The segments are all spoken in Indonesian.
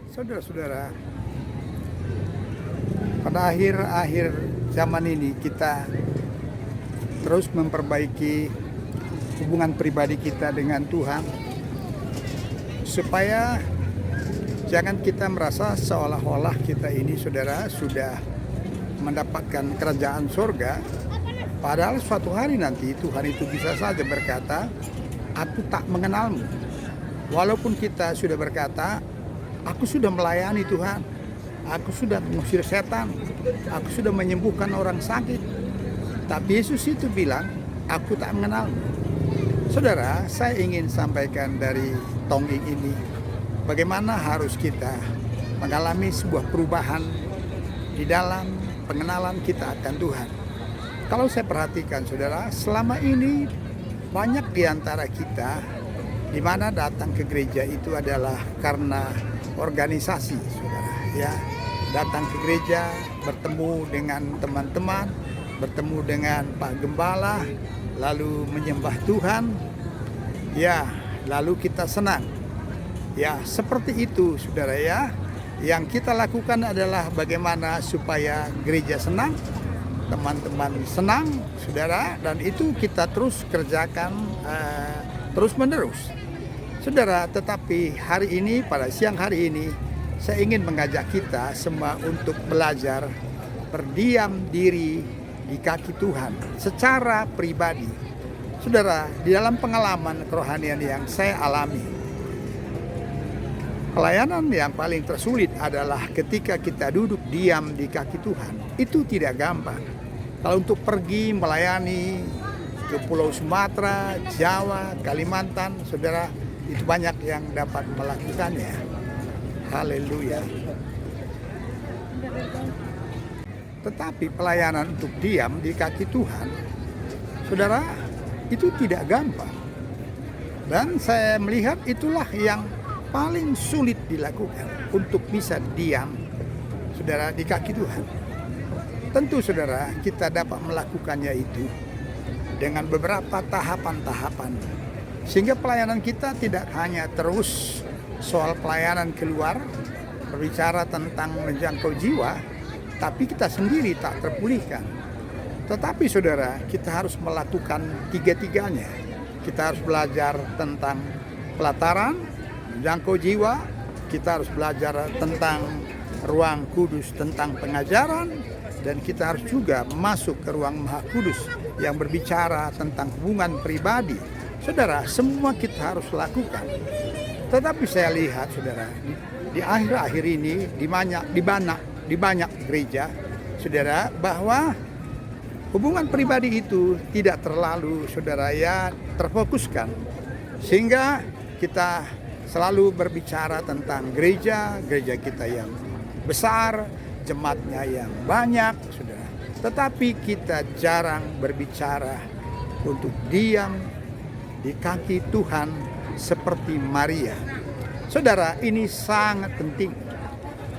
Saudara-saudara, pada akhir-akhir zaman ini kita terus memperbaiki hubungan pribadi kita dengan Tuhan, supaya jangan kita merasa seolah-olah kita ini, saudara, sudah mendapatkan kerajaan surga. Padahal suatu hari nanti Tuhan itu bisa saja berkata, "Aku tak mengenalmu." Walaupun kita sudah berkata, "Aku sudah melayani Tuhan, aku sudah mengusir setan, aku sudah menyembuhkan orang sakit." Tapi Yesus itu bilang, "Aku tak mengenalmu." Saudara, saya ingin sampaikan dari tonging ini, bagaimana harus kita mengalami sebuah perubahan di dalam pengenalan kita akan Tuhan. Kalau saya perhatikan, saudara, selama ini banyak di antara kita di mana datang ke gereja itu adalah karena organisasi, saudara, ya. Datang ke gereja, bertemu dengan teman-teman, bertemu dengan Pak Gembala, lalu menyembah Tuhan, ya, lalu kita senang. Ya, seperti itu, saudara, ya. Yang kita lakukan adalah bagaimana supaya gereja senang, teman-teman senang, saudara, dan itu kita terus kerjakan terus-menerus. Saudara, tetapi hari ini, pada siang hari ini, saya ingin mengajak kita semua untuk belajar berdiam diri di kaki Tuhan secara pribadi. Saudara, di dalam pengalaman kerohanian yang saya alami, pelayanan yang paling tersulit adalah ketika kita duduk diam di kaki Tuhan. Itu tidak gampang. Kalau untuk pergi melayani ke Pulau Sumatera, Jawa, Kalimantan, saudara, itu banyak yang dapat melakukannya. Haleluya. Tetapi pelayanan untuk diam di kaki Tuhan, saudara, itu tidak gampang. Dan saya melihat itulah yang paling sulit dilakukan, untuk bisa diam, saudara, di kaki Tuhan. Tentu, saudara, kita dapat melakukannya itu dengan beberapa tahapan-tahapan, sehingga pelayanan kita tidak hanya terus soal pelayanan keluar, berbicara tentang menjangkau jiwa, tapi kita sendiri tak terpulihkan. Tetapi, saudara, kita harus melakukan tiga-tiganya. Kita harus belajar tentang pelataran, menjangkau jiwa, kita harus belajar tentang ruang kudus, tentang pengajaran, dan kita harus juga masuk ke ruang Maha Kudus yang berbicara tentang hubungan pribadi. Saudara, semua kita harus lakukan. Tetapi saya lihat, saudara, di akhir-akhir ini di banyak gereja, saudara, bahwa hubungan pribadi itu tidak terlalu, saudara, ya, terfokuskan, sehingga kita selalu berbicara tentang gereja kita yang besar, jemaatnya yang banyak, saudara. Tetapi kita jarang berbicara untuk diam di kaki Tuhan seperti Maria. Saudara, ini sangat penting.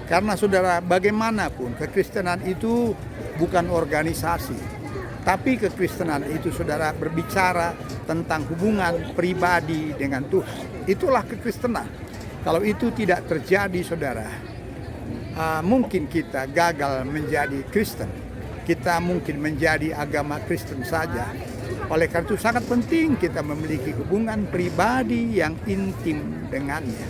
Karena, saudara, bagaimanapun kekristenan itu bukan organisasi, tapi kekristenan itu, saudara, berbicara tentang hubungan pribadi dengan Tuhan. Itulah kekristenan. Kalau itu tidak terjadi, saudara, mungkin kita gagal menjadi Kristen. Kita mungkin menjadi agama Kristen saja. Oleh karena itu sangat penting kita memiliki hubungan pribadi yang intim dengannya.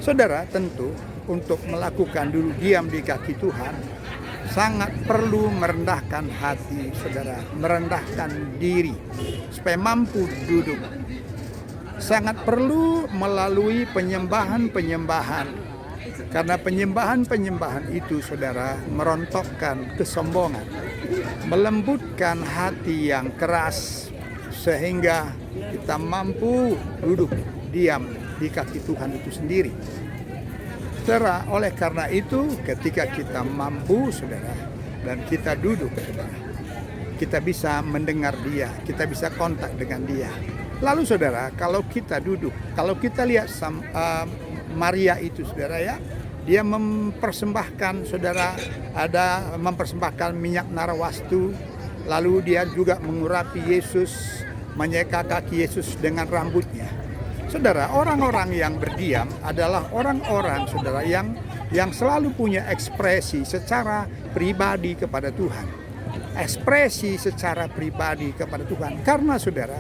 Saudara, tentu untuk melakukan dulu diam di kaki Tuhan, sangat perlu merendahkan hati, saudara, merendahkan diri supaya mampu duduk. Sangat perlu melalui penyembahan-penyembahan, karena penyembahan-penyembahan itu, saudara, merontokkan kesombongan, melembutkan hati yang keras, sehingga kita mampu duduk diam di kaki Tuhan itu sendiri. Saudara, oleh karena itu ketika kita mampu, saudara, dan kita duduk, saudara, kita bisa mendengar Dia, kita bisa kontak dengan Dia. Lalu, saudara, kalau kita duduk, kalau kita lihat Maria itu, saudara, ya, dia mempersembahkan, saudara, mempersembahkan minyak narwastu, lalu dia juga mengurapi Yesus, menyeka kaki Yesus dengan rambutnya. Saudara, orang-orang yang berdiam adalah orang-orang, saudara, yang selalu punya ekspresi secara pribadi kepada Tuhan. Ekspresi secara pribadi kepada Tuhan. Karena saudara,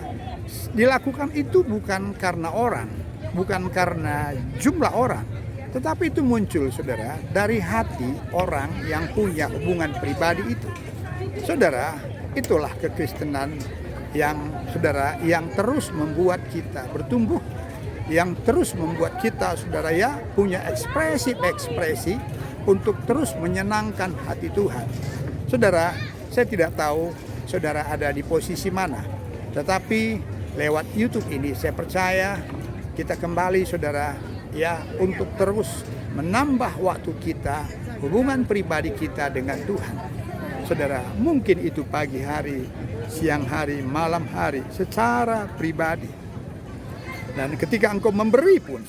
dilakukan itu bukan karena orang, bukan karena jumlah orang, tetapi itu muncul, saudara, dari hati orang yang punya hubungan pribadi itu. Saudara, itulah kekristenan yang, saudara, yang terus membuat kita bertumbuh, yang terus membuat kita, saudara, ya, punya ekspresi untuk terus menyenangkan hati Tuhan. Saudara, saya tidak tahu saudara ada di posisi mana, tetapi lewat YouTube ini saya percaya kita kembali, saudara, ya, untuk terus menambah waktu kita, hubungan pribadi kita dengan Tuhan. Saudara, mungkin itu pagi hari, siang hari, malam hari, secara pribadi. Dan ketika engkau memberi pun,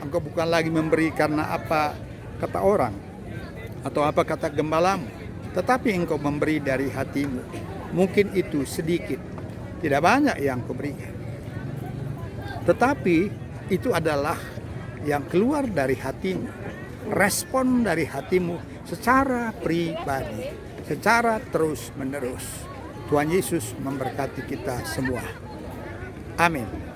engkau bukan lagi memberi karena apa kata orang atau apa kata gembalamu, tetapi engkau memberi dari hatimu. Mungkin itu sedikit, tidak banyak yang kau berikan, tetapi itu adalah yang keluar dari hatimu, respon dari hatimu secara pribadi, secara terus menerus. Tuhan Yesus memberkati kita semua. Amin.